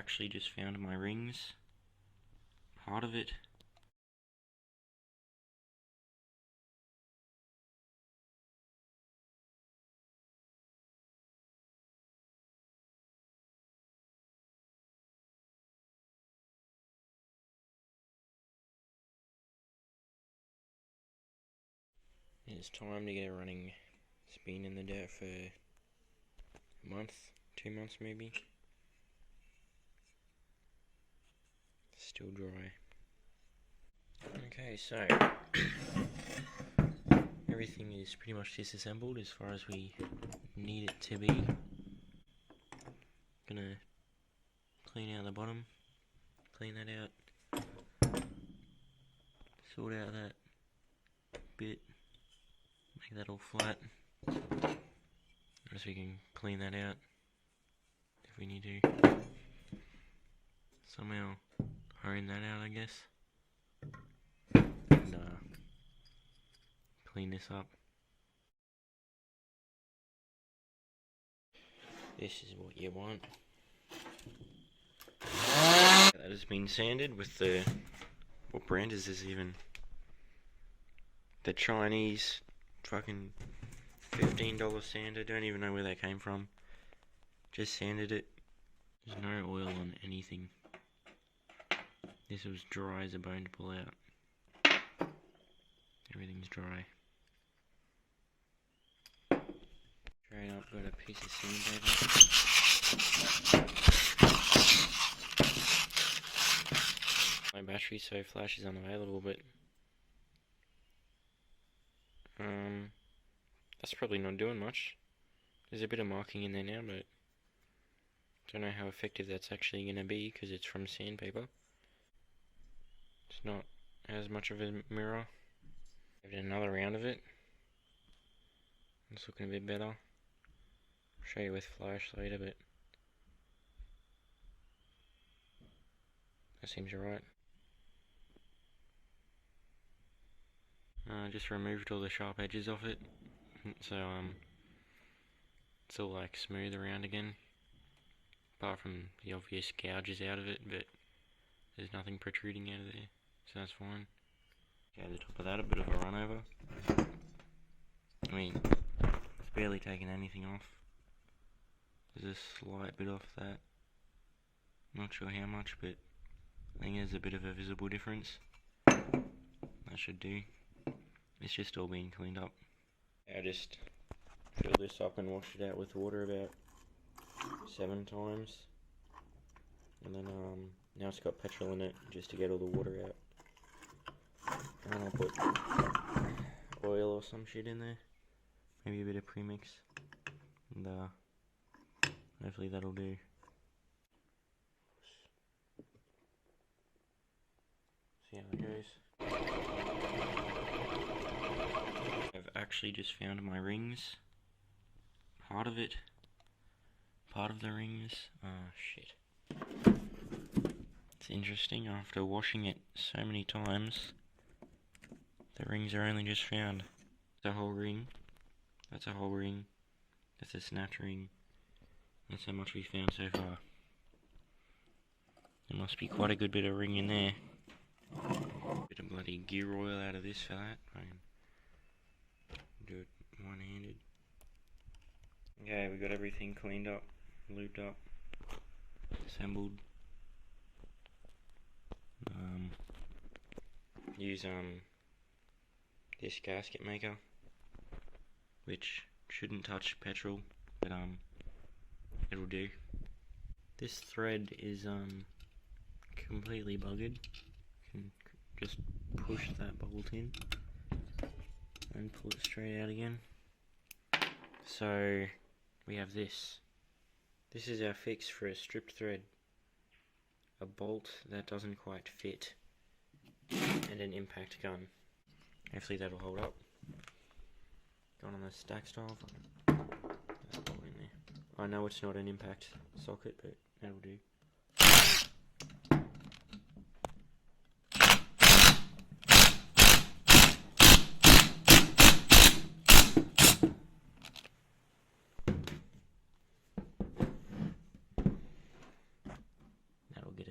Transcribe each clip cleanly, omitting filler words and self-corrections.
actually just found my rings. Part of it. It's time to get running. It's been in the dirt for a month, 2 months maybe. Still dry. Okay, so everything is pretty much disassembled as far as we need it to be. Gonna clean out the bottom, clean that out, sort out that bit, make that all flat, so we can clean that out if we need to. Somehow hone that out, I guess, and clean this up. This is what you want. That has been sanded with the, what brand is this even? The Chinese fucking $15 sander. Don't even know where that came from. Just sanded it. There's no oil on anything. This was dry as a bone to pull out. Everything's dry. Straight up, got a piece of sandpaper. My battery, so flash is unavailable, but that's probably not doing much. There's a bit of marking in there now, but don't know how effective that's actually going to be because it's from sandpaper. It's not as much of a mirror. Give it another round of it. It's looking a bit better. I'll show you with flash later, but that seems alright. Just removed all the sharp edges off it, so it's all like smooth around again, apart from the obvious gouges out of it, but there's nothing protruding out of there, so that's fine. Okay, the top of that, a bit of a run over. I mean, it's barely taken anything off. There's a slight bit off that. Not sure how much, but I think there's a bit of a visible difference. That should do. It's just all been cleaned up. I just filled this up and washed it out with water about 7 times. And then now it's got petrol in it just to get all the water out. And I'll put oil or some shit in there. Maybe a bit of premix. And hopefully that'll do. See how it goes. I've actually just found my rings. Part of it. Part of the rings. Oh shit. It's interesting, after washing it so many times, the rings are only just found. The whole ring. That's a whole ring. That's a snatch ring. That's how much we found so far. There must be quite a good bit of ring in there. Bit of bloody gear oil out of this for that. I can do it one-handed. Okay, we got everything cleaned up, lubed up, assembled. Use this gasket maker, which shouldn't touch petrol, but it'll do. This thread is completely buggered. You can just push that bolt in and pull it straight out again. So we have this. This is our fix for a stripped thread. A bolt that doesn't quite fit and an impact gun. Hopefully that'll hold up. Going on the stack style. That bolt in there. I know it's not an impact socket, but that'll do.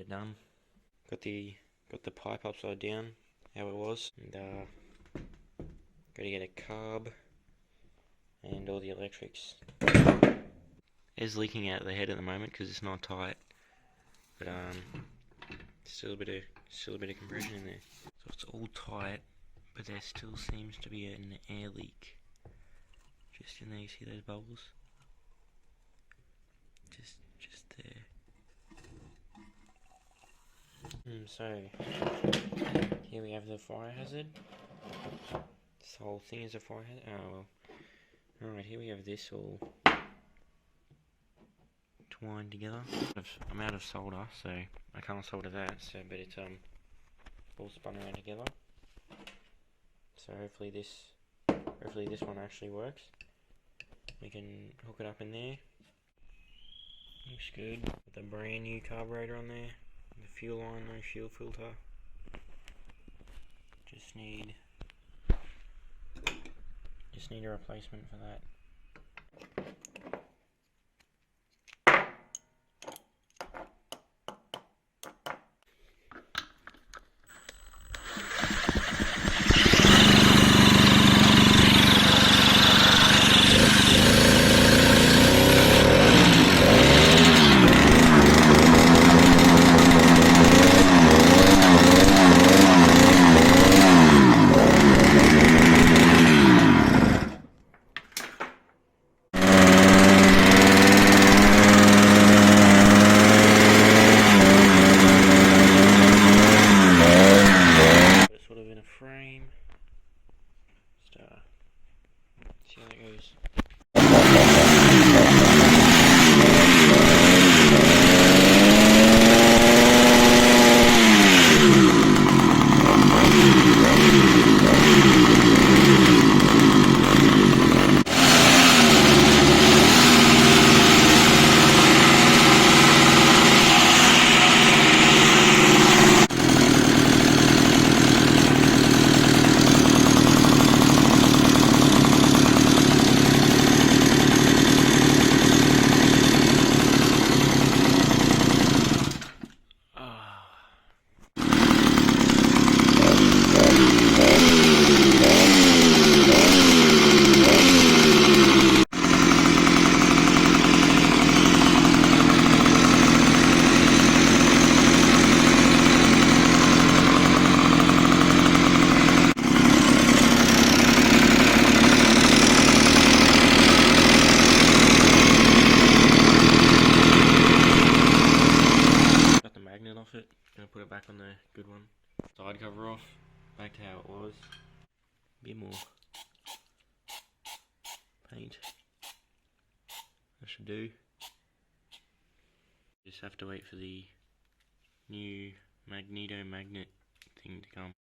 it done. Got the pipe upside down, how it was, and got to get a carb and all the electrics. It's leaking out of the head at the moment because it's not tight, but still a bit of compression in there. So it's all tight, but there still seems to be an air leak just in there. You see those bubbles? Just there. So here we have the fire hazard. This whole thing is a fire hazard. Oh well. Alright, here we have this all twined together. I'm out of solder, so I can't solder that. So, but it's all spun around together. So hopefully this one actually works. We can hook it up in there. Looks good. With the brand new carburetor on there. The fuel line, no fuel filter. Just need a replacement for that. Sort of in a frame. Just see how that goes. Off it, gonna put it back on the good one. Side cover off, back to how it was. A bit more paint. That should do. Just have to wait for the new magneto magnet thing to come.